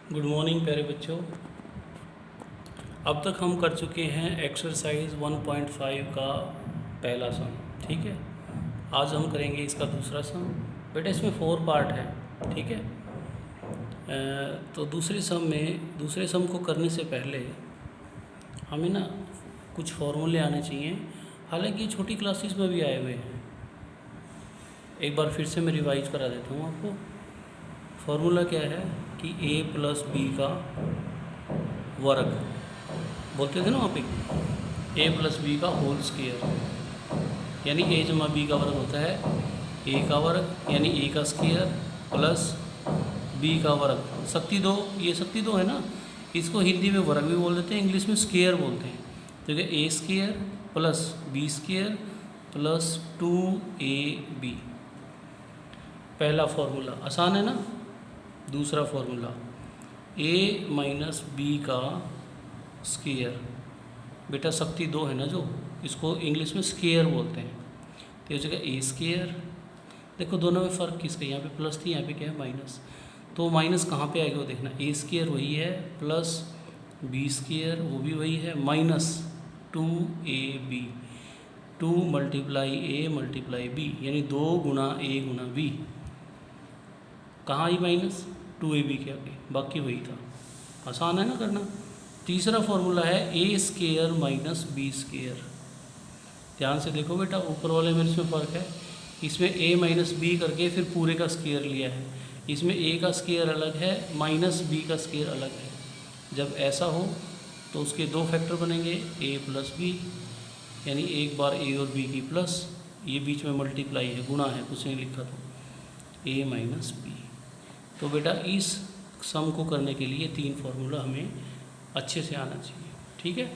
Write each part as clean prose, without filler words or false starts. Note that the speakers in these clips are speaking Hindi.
गुड मॉर्निंग प्यारे बच्चों। अब तक हम कर चुके हैं एक्सरसाइज 1.5 का पहला सम। ठीक है, आज हम करेंगे इसका दूसरा सम। बेटा इसमें 4 पार्ट है। ठीक है, तो दूसरे सम को करने से पहले हमें ना कुछ फॉर्मूले आने चाहिए। हालांकि छोटी क्लासेस में भी आए हुए हैं, एक बार फिर से मैं रिवाइज करा देता हूँ आपको। फॉर्मूला क्या है कि a प्लस बी का वर्ग, बोलते थे ना वहाँ पे, a प्लस बी का होल स्क्वायर, यानी a जमा बी का वर्ग होता है a का वर्ग, यानी a का स्क्वायर प्लस b का वर्ग। शक्ति दो, ये शक्ति दो है ना, इसको हिंदी में वर्ग भी बोल देते हैं, इंग्लिश में स्क्वायर बोलते हैं। तो क्या a square plus b square plus 2ab, पहला फॉर्मूला आसान है ना। दूसरा फॉर्मूला a माइनस बी का स्क्वायर, बेटा शक्ति दो है ना जो, इसको इंग्लिश में स्क्वायर बोलते हैं। तो ये जगह a स्क्वायर, देखो दोनों में फ़र्क किसका, यहाँ पे प्लस थी, यहाँ पे क्या है माइनस। तो माइनस कहाँ पे आएगा वो देखना, a स्क्वायर वही है प्लस b स्क्वायर वो भी वही है minus 2ab, 2 multiply a multiply b, यानी 2 गुना a गुना b। कहाँ आई माइनस, 2ab के आगे, बाकी वही था। आसान है ना करना। तीसरा फॉर्मूला है a square minus b square. ध्यान से देखो बेटा, ऊपर वाले में इसमें फ़र्क है, इसमें a माइनस बी करके फिर पूरे का स्क्वायर लिया है, इसमें a का स्क्वायर अलग है माइनस b का स्क्वायर अलग है। जब ऐसा हो तो उसके दो फैक्टर बनेंगे, a प्लस बी, यानी एक बार a और b की प्लस, ये बीच में मल्टीप्लाई है, गुणा है, कुछ नहीं लिखा तो a माइनस बी। तो बेटा इस सम को करने के लिए 3 फार्मूला हमें अच्छे से आना चाहिए। ठीक है,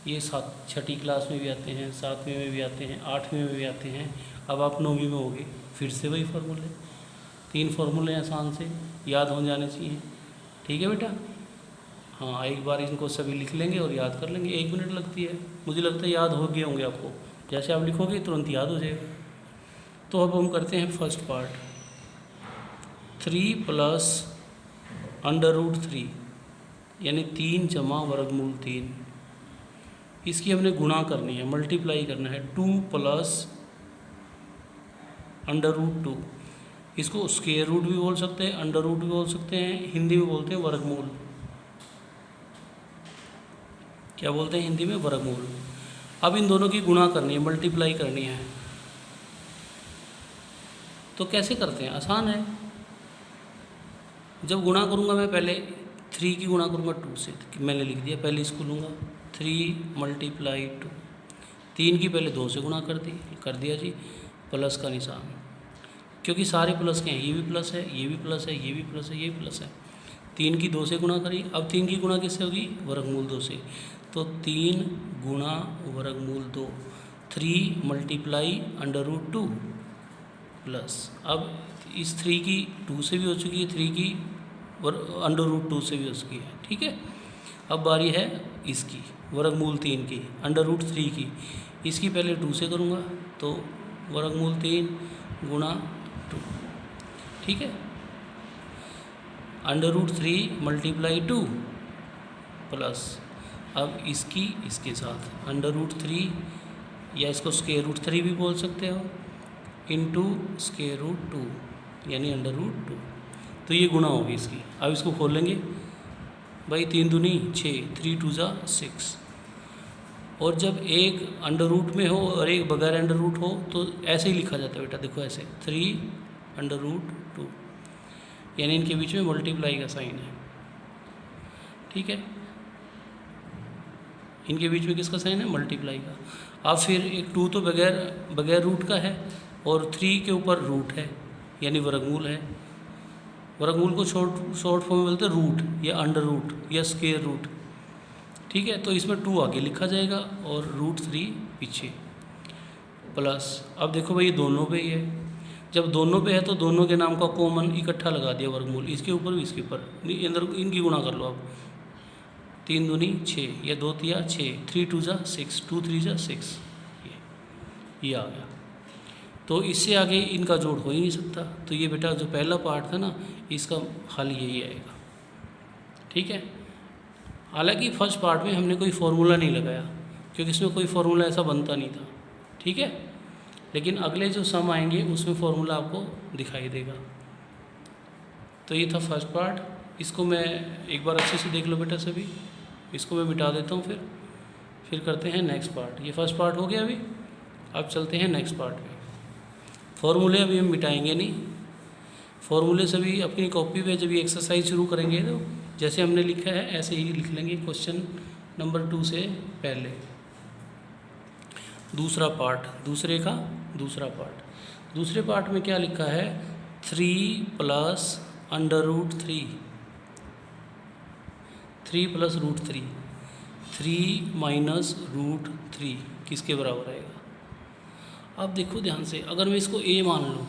ये छठी क्लास में भी आते हैं, 7वीं में भी आते हैं, 8वीं में भी आते हैं, अब आप 9वीं में होगे, फिर से वही फार्मूले। 3 फार्मूले आसान से याद हो जाने चाहिए। ठीक है बेटा, हाँ एक बार इनको सभी लिख लेंगे और याद कर लेंगे, 1 मिनट लगती है, मुझे लगता है याद हो गए होंगे आपको, जैसे आप लिखोगे तुरंत याद हो जाएगा। तो अब हम करते हैं first part, 3 plus under root 3, यानी 3 जमा वर्गमूल 3, इसकी हमने गुणा करनी है, मल्टीप्लाई करना है। 2 प्लस अंडर रूट 2, इसको स्क्वायर रूट भी बोल सकते हैं, अंडर रूट भी बोल सकते हैं, हिंदी में बोलते हैं वर्गमूल। क्या बोलते हैं हिंदी में, वर्गमूल। अब इन दोनों की गुणा करनी है, मल्टीप्लाई करनी है। तो कैसे करते हैं, आसान है। जब गुणा करूँगा मैं पहले 3 की गुणा करूँगा 2 से, मैंने लिख दिया, पहले इसको लूँगा 3 मल्टीप्लाई 2, 3 की पहले 2 से गुणा कर दिया जी, प्लस का निशान, क्योंकि सारे प्लस के हैं, ये भी प्लस है, ये भी प्लस है, ये भी प्लस है, ये भी प्लस है। 3 की 2 से गुणा करी, अब 3 की गुणा किससे होगी, वर्गमूल 2 से, तो 3 गुणा वर्गमूल 2, 3 मल्टीप्लाई अंडर रूट 2 प्लस, अब इस 3 की 2 से भी हो चुकी है, 3 की अंडर रूट 2 से भी हो चुकी है। ठीक है, अब बारी है इसकी वर्गमूल 3 की, अंडर रूट 3 की, इसकी पहले 2 से करूँगा, तो वर्गमूल 3 गुणा 2। ठीक है, अंडर रूट 3 मल्टीप्लाई 2 प्लस, अब इसकी इसके साथ अंडर रूट 3, या इसको स्क्वायर रूट 3 भी बोल सकते हो, इंटू स्क्वायर रूट 2, यानी अंडर रूट 2। तो ये गुणा होगी इसकी। अब इसको खोल लेंगे भाई, 3 दूनी 6, 3 2 जा 6, और जब एक अंडर रूट में हो और एक बगैर अंडर रूट हो तो ऐसे ही लिखा जाता है बेटा, देखो ऐसे 3 अंडर रूट 2, यानी इनके बीच में मल्टीप्लाई का साइन है। ठीक है, इनके बीच में किसका साइन है, मल्टीप्लाई का। अब फिर एक 2 तो बगैर रूट का है, और 3 के ऊपर रूट है, यानी वर्गमूल है। वर्गमूल को शॉर्ट फॉर्म में बोलते हैं रूट, या अंडर रूट, या स्क्वायर रूट। ठीक है, तो इसमें 2 आगे लिखा जाएगा और रूट 3 पीछे, प्लस, अब देखो भाई दोनों पे ही है, जब दोनों पे है तो दोनों के नाम का कॉमन इकट्ठा लगा दिया वर्गमूल, इसके ऊपर भी इसके ऊपर, अंदर इनकी गुणा कर लो अब, 3 दूनी 6, या 2 तिया 6, 3 2 जा 6, 2 3 जा 6, ये आ गया। तो इससे आगे इनका जोड़ हो ही नहीं सकता। तो ये बेटा जो पहला पार्ट था ना, इसका हल यही आएगा। ठीक है। हालांकि फर्स्ट पार्ट में हमने कोई फार्मूला नहीं लगाया क्योंकि इसमें कोई फार्मूला ऐसा बनता नहीं था, ठीक है। लेकिन अगले जो सम आएंगे उसमें फार्मूला आपको दिखाई देगा। तो ये था फर्स्ट पार्ट। इसको मैं एक बार अच्छे से देख लो बेटा सभी, इसको मैं मिटा देता हूँ, फिर करते हैं नेक्स्ट पार्ट। ये फर्स्ट पार्ट हो गया अभी, अब चलते हैं नेक्स्ट पार्ट पे। फॉर्मूले अभी हम मिटाएंगे नहीं, फॉर्मूले सभी अपनी कॉपी पे जब ये एक्सरसाइज शुरू करेंगे तो जैसे हमने लिखा है ऐसे ही लिख लेंगे क्वेश्चन नंबर 2 से पहले। दूसरा पार्ट, दूसरे पार्ट में क्या लिखा है, 3 + √3, 3 + √3, 3 - √3 किसके बराबर आएगा। अब देखो ध्यान से, अगर मैं इसको a मान लूँ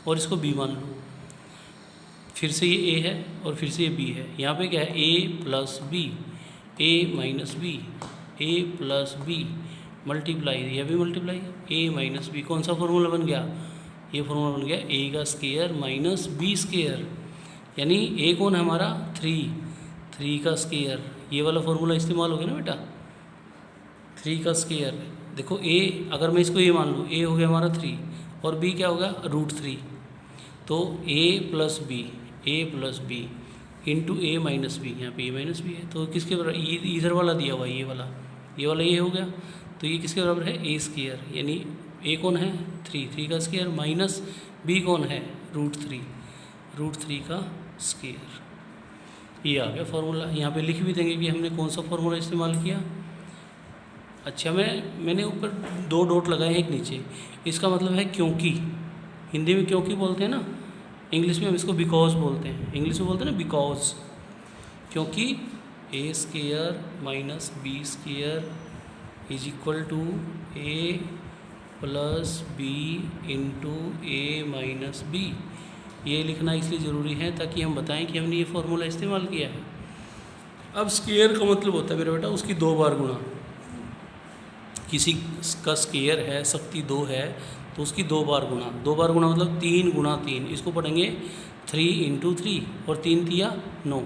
और इसको b मान लूँ, फिर से ये a है और फिर से ये b है, यहाँ पे क्या है a + b, a - b, a + b multiply, यह भी मल्टीप्लाई a - b, कौन सा फॉर्मूला बन गया, ये फॉर्मूला बन गया a का स्क्वायर माइनस b स्क्वायर, यानी a कौन है हमारा 3 का स्क्वायर, ये वाला फॉर्मूला इस्तेमाल हो गया ना बेटा, 3 का स्क्वायर। देखो a, अगर मैं इसको a मान लूँ, a हो गया हमारा 3 और b क्या होगा √3, तो a + b into a - b, यहाँ पे a - b है तो किसके बराबर, इधर वाला दिया हुआ है, ये वाला ये हो गया, तो ये किसके बराबर है a स्क्वायर, यानी a कौन है 3 का स्क्वायर माइनस b कौन है √3 का स्क्वायर। ये आ गया फार्मूला। यहाँ पे लिख भी देंगे कि हमने कौन सा फार्मूला इस्तेमाल किया। अच्छा, मैंने ऊपर 2 डॉट लगाए हैं एक नीचे, इसका मतलब है क्योंकि, हिंदी में क्योंकि बोलते हैं ना, इंग्लिश में हम इसको बिकॉज बोलते हैं, इंग्लिश में बोलते हैं ना बिकॉज, क्योंकि a² minus b² is equal to a + b into a - b। ये लिखना इसलिए ज़रूरी है ताकि हम बताएं कि हमने ये फार्मूला इस्तेमाल किया है। अब स्क्वायर का मतलब होता है मेरा बेटा उसकी 2 बार गुणा, किसी का स्क्वायर है, शक्ति 2 है तो उसकी 2 बार गुणा, 2 बार गुणा मतलब 3 × 3, इसको पढ़ेंगे 3 × 3 और 3 × 3 = 9।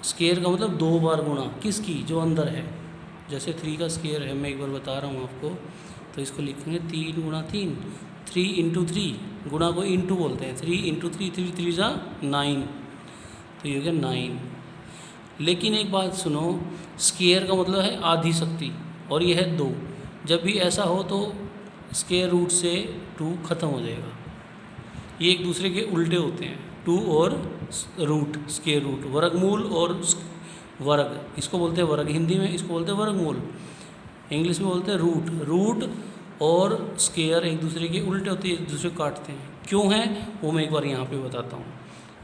स्क्वायर का मतलब 2 बार गुणा, किसकी, जो अंदर है, जैसे 3 का स्क्वायर है, मैं एक बार बता रहा हूँ आपको, तो इसको लिखेंगे 3 × 3, 3 × 3, गुणा को इंटू बोलते हैं, 3 × 3, 3 × 3 = 9, तो ये हो गया 9। लेकिन एक बात सुनो, स्क्वायर का मतलब है आधी शक्ति और ये है 2, जब भी ऐसा हो तो स्क्वायर रूट से 2 खत्म हो जाएगा, ये एक दूसरे के उल्टे होते हैं, 2 और रूट, स्क्वायर रूट, वर्गमूल और वर्ग, इसको बोलते हैं वर्ग हिंदी में, इसको बोलते हैं वर्गमूल इंग्लिश में बोलते हैं रूट और स्क्वायर एक दूसरे के उल्टे होते हैं, एक दूसरे को काटते हैं। क्यों है वो मैं एक बार यहाँ पे बताता हूँ।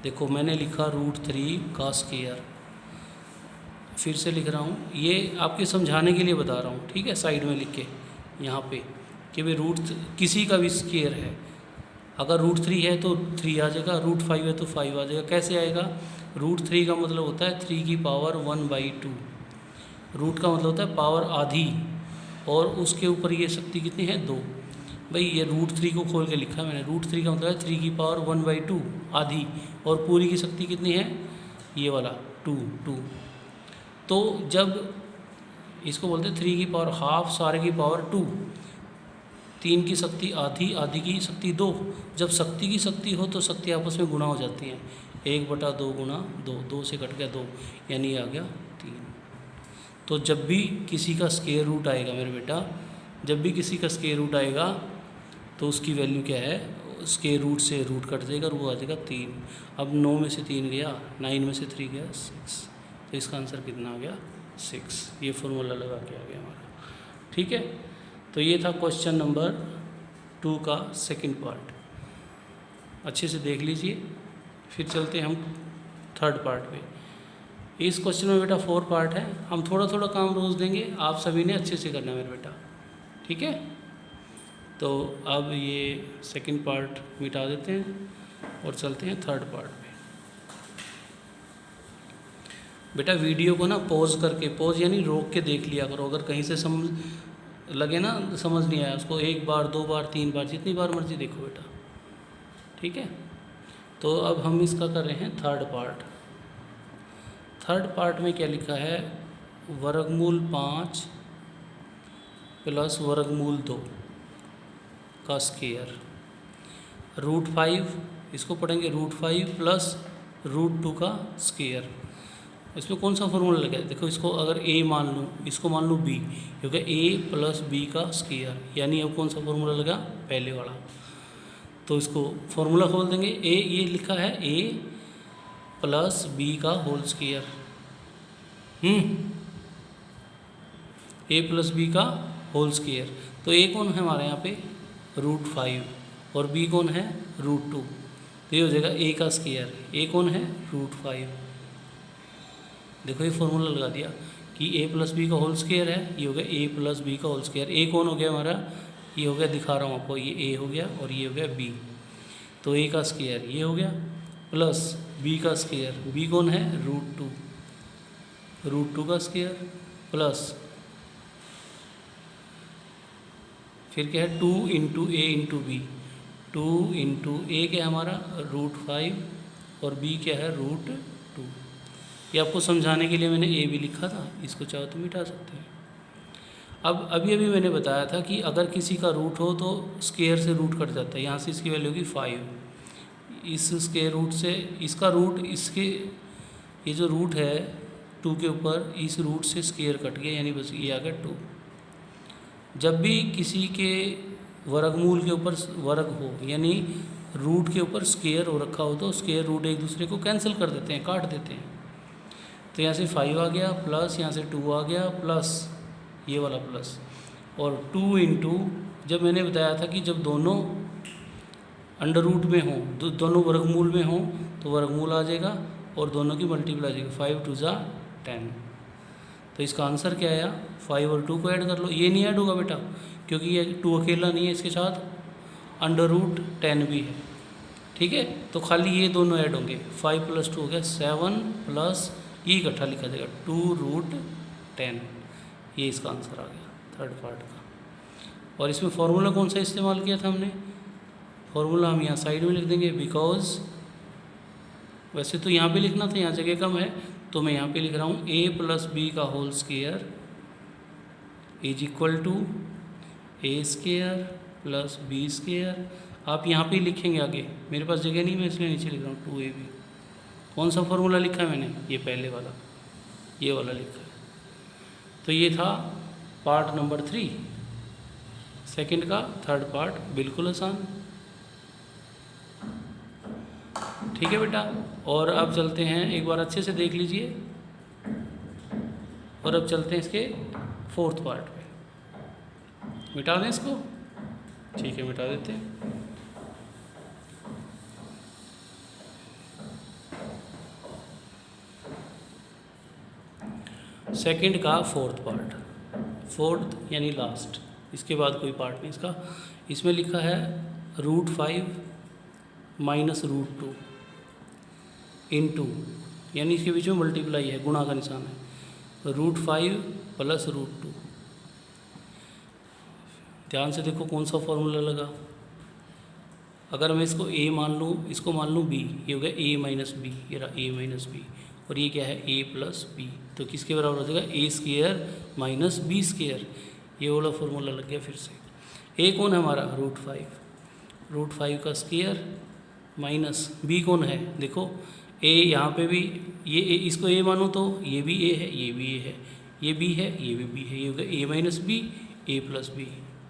देखो मैंने लिखा √3 का स्क्वायर, फिर से लिख रहा हूँ, ये आपके समझाने के लिए बता रहा हूँ, ठीक है, साइड में लिख के यहाँ पे कि भाई किसी का भी स्क्वायर है, अगर √3 है तो 3 आ जाएगा, √5 है तो 5 आ जाएगा। कैसे आएगा, √3 का मतलब होता है 3 की पावर 1/2, रूट का मतलब होता है पावर आधी, और उसके ऊपर ये शक्ति कितनी है 2। भाई ये √3 को खोल के लिखा मैंने, √3 का मतलब है 3 की पावर 1/2 आधी, और पूरी की शक्ति कितनी है, ये वाला 2। तो जब इसको बोलते हैं 3 की पावर ½ सारे की पावर 2, 3 की शक्ति आधी, आधी की शक्ति 2, जब शक्ति की शक्ति हो तो शक्ति आपस में गुणा हो जाती हैं, 1/2 × 2, 2 से कट गया 2, यानी आ गया 3। तो जब भी किसी का स्क्वायर रूट आएगा मेरे बेटा, जब भी किसी का स्क्वायर रूट आएगा तो उसकी वैल्यू क्या है, स्क्वायर रूट से रूट कट जाएगा और वो आ जाएगा 3। अब 9 में से 3 गया, 9 में से 3 गया 6, तो इसका आंसर कितना आ गया 6। ये फॉर्मूला लगा के आ गया हमारा, ठीक है। तो ये था क्वेश्चन नंबर 2 का सेकंड पार्ट, अच्छे से देख लीजिए। फिर चलते हैं हम थर्ड पार्ट पे। इस क्वेश्चन में बेटा 4 पार्ट है, हम थोड़ा थोड़ा काम रोज़ देंगे, आप सभी ने अच्छे से करना है मेरे बेटा, ठीक है। तो अब ये सेकंड पार्ट मिटा देते हैं और चलते हैं थर्ड पार्ट पे। बेटा वीडियो को ना पॉज करके, पॉज यानी रोक के देख लिया करो, अगर कहीं से समझ लगे ना, समझ नहीं आया, उसको 1 बार 2 बार 3 बार जितनी बार मर्जी देखो बेटा, ठीक है। तो अब हम इसका कर रहे हैं थर्ड पार्ट। थर्ड पार्ट में क्या लिखा है, वर्गमूल 5 प्लस वर्गमूल 2 का स्क्वायर, √5, इसको पढ़ेंगे √5 प्लस √2 का स्क्वायर। इसमें कौन सा फॉर्मूला लगा है, देखो इसको अगर a मान लूँ, इसको मान लूँ b, क्योंकि a प्लस b का स्क्वायर, यानी अब कौन सा फॉर्मूला लगा, पहले वाला। तो इसको फॉर्मूला खोल देंगे, ये लिखा है a प्लस b का whole square, a plus b का होल स्क्वायर। तो a कौन है हमारे यहाँ पे, √5, और b कौन है, √2। तो ये हो जाएगा a का स्क्वायर, a कौन है, √5। देखो ये फॉर्मूला लगा दिया कि a प्लस बी का होल स्क्वायर है, ये हो गया a प्लस बी का होल स्क्वायर। a कौन हो गया हमारा, ये हो गया, दिखा रहा हूँ आपको, ये a हो गया और ये हो गया b। तो a का स्क्वायर ये हो गया प्लस b का स्क्वायर, b कौन है, √2 का स्क्वायर, प्लस फिर क्या है 2 into a into b, 2 into a क्या है हमारा, √5 और b क्या है, √2। ये आपको समझाने के लिए मैंने a भी लिखा था, इसको चाहो तो मिटा सकते हैं। अब अभी मैंने बताया था कि अगर किसी का रूट हो तो स्क्वायर से रूट कट जाता है। यहाँ से इसकी वैल्यू होगी 5, इस स्क्वायर रूट से इसका रूट, इसके ये जो रूट है 2 के ऊपर, इस रूट से स्क्वायर कट गया, यानी बस ये आ गया 2। जब भी किसी के वर्गमूल के ऊपर वर्ग हो, यानी रूट के ऊपर स्क्वायर हो रखा हो, तो स्क्वायर रूट एक दूसरे को कैंसिल कर देते हैं, काट देते हैं। तो यहाँ से 5 आ गया, प्लस यहाँ से 2 आ गया, प्लस ये वाला प्लस, और 2 इंटू, जब मैंने बताया था कि जब दोनों अंडर रूट में हों, दोनों वर्गमूल में हों, तो वर्गमूल आ जाएगा और दोनों की मल्टीप्लाई आ जाएगी, 5 2 10। तो इसका आंसर क्या आया, 5 और 2 को ऐड कर लो। ये नहीं ऐड होगा बेटा, क्योंकि ये 2 अकेला नहीं है, इसके साथ √10 भी है, ठीक है। तो खाली ये दोनों ऐड होंगे, 5 + 2 हो गया 7, प्लस ये इकट्ठा लिखा जाएगा 2√10। ये इसका आंसर आ गया थर्ड पार्ट का। और इसमें फॉर्मूला कौन सा इस्तेमाल किया था हमने, फॉर्मूला हम यहाँ साइड में लिख देंगे, बिकॉज वैसे तो यहाँ पे लिखना था, यहाँ जगह कम है, तो मैं यहाँ पे लिख रहा हूँ a + b का whole square is equal to a² + b²। आप यहाँ पे लिखेंगे आगे, मेरे पास जगह नहीं, मैं इसलिए नीचे लिख रहा हूँ 2ab। कौन सा फॉर्मूला लिखा है मैंने, ये पहले वाला, ये वाला लिखा है। तो ये था पार्ट नंबर 3, सेकंड का थर्ड पार्ट, बिल्कुल आसान, ठीक है बेटा। और अब चलते हैं, एक बार अच्छे से देख लीजिए, और अब चलते हैं इसके फोर्थ पार्ट पे। मिटा दें इसको, ठीक है मिटा देते हैं। सेकंड का फोर्थ पार्ट, फोर्थ यानी लास्ट, इसके बाद कोई पार्ट नहीं इसका। इसमें लिखा है √5 - √2 इंटू, यानी इसके बीच में मल्टीप्लाई है, गुणा का निशान है, √5 + √2। ध्यान से देखो कौन सा फॉर्मूला लगा। अगर मैं इसको a मान लूँ, इसको मान लूँ b, ये हो गया a - b, ये रहा a - b, और ये क्या है a + b, तो किसके बराबर हो जाएगा, a² - b²। ये वाला फॉर्मूला लग गया फिर से। a कौन है हमारा, √5 का स्क्वायर, माइनस b कौन है, देखो a यहाँ पे भी, ये a, इसको a मानो तो ये भी a है, ये भी a है, ये b है, ये भी b है, ये हो गया a - b, a + b,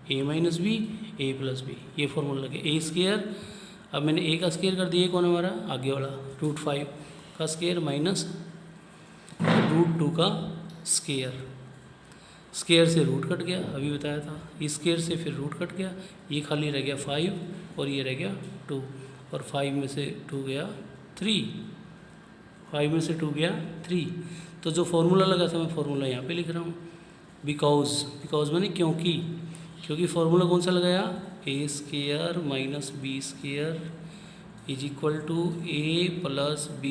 a - b, a + b, ये फॉर्मूला लगे a²। अब मैंने a का स्क्वायर कर दिया, कौन है हमारा, आगे वाला √5 का स्क्वायर माइनस √2 का स्क्वायर, स्क्वायर से रूट कट गया, अभी बताया था, इस स्क्वायर से फिर रूट कट गया, ये खाली रह गया 5 और ये रह गया 2, और 5 में से 2 गया 3, 5 में से 2 गया 3। तो जो फॉर्मूला लगा था, मैं फॉर्मूला यहाँ पे लिख रहा हूँ, बिकॉज मैंने क्योंकि फॉर्मूला कौन सा लगाया, a² - b² is equal to a + b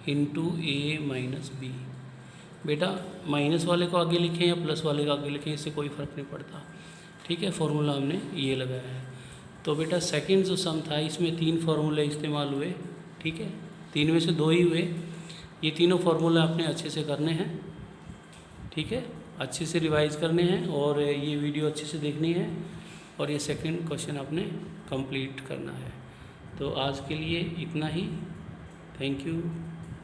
into a - b। बेटा माइनस वाले को आगे लिखें या प्लस वाले को आगे लिखें, इससे कोई फ़र्क नहीं पड़ता, ठीक है। फॉर्मूला हमने ये लगाया है। तो बेटा सेकंड जो सम था, इसमें 3 फार्मूले इस्तेमाल हुए, ठीक है, 3 में से 2 ही हुए। ये तीनों फार्मूला आपने अच्छे से करने हैं, ठीक है, अच्छे से रिवाइज करने हैं और ये वीडियो अच्छे से देखनी है और ये सेकंड क्वेश्चन आपने कंप्लीट करना है। तो आज के लिए इतना ही। Thank you.